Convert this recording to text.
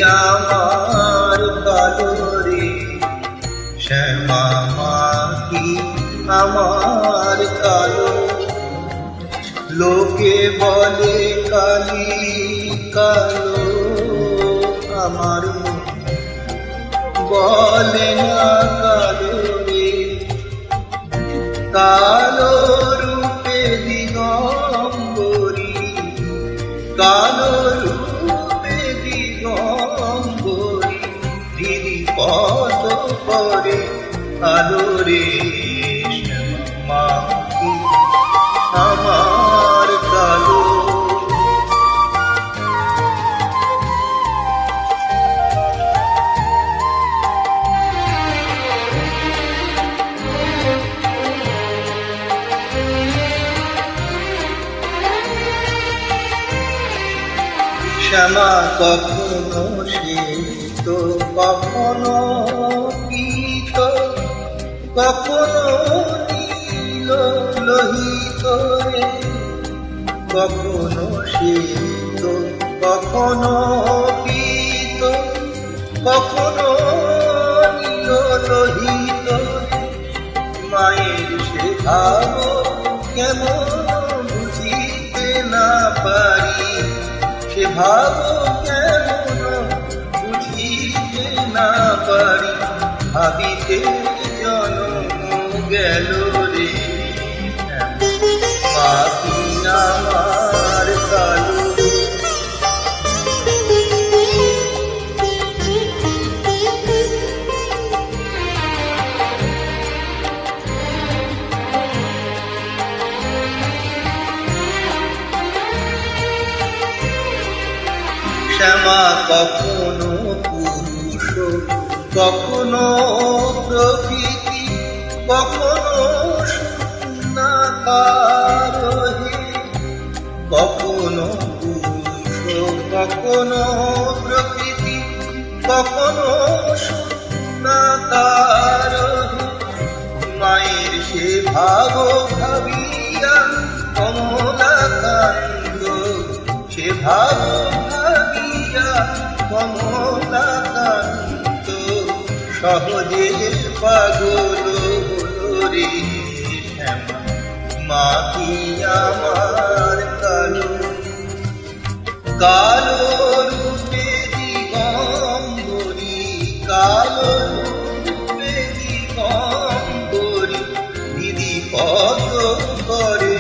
আমার কালো রে, শ্যামা মাটি আমার কালো। লোকে বলে কালি কালো আমার মুখ, বলে না কালো রে। কালো রূপে দিগম্বরী, কালো রূপে দিগম্বরী, হৃদি পদ করে আলো রে, শ্যামা মাটি আমার কালো। শ্যামা কখনো শ্বেত, কখনো পীত, কখনো নীল লোহিত রে। কখনো শ্বেত, কখনো পীত, কখনো নীল লোহিত রে। মায়ের সে ভাব কেমন বুঝিতে না পারি, সে ভাব কেমন বুঝিতে না পারি। ভাবিতে জন্ম গেল রে, মাটি আমার কালো। শ্যামা কখনো পুরুষ, কখনো প্রকৃতি, কখনো শূন্যাকার হে। কখনো পুরুষ, কখনো প্রকৃতি, কখনো শূন্যাকার হে। মায়ের সে ভাব ভাবিয়া কমলাকান্ত, সে ভাব ভাবিয়া কমলাকান্ত, সহজে পাগল রে, শ্যামা মাটি আমার কালো। কালো রূপে দিগম্বরী, কালো রূপে দিগম্বরী, হৃদি পদ করে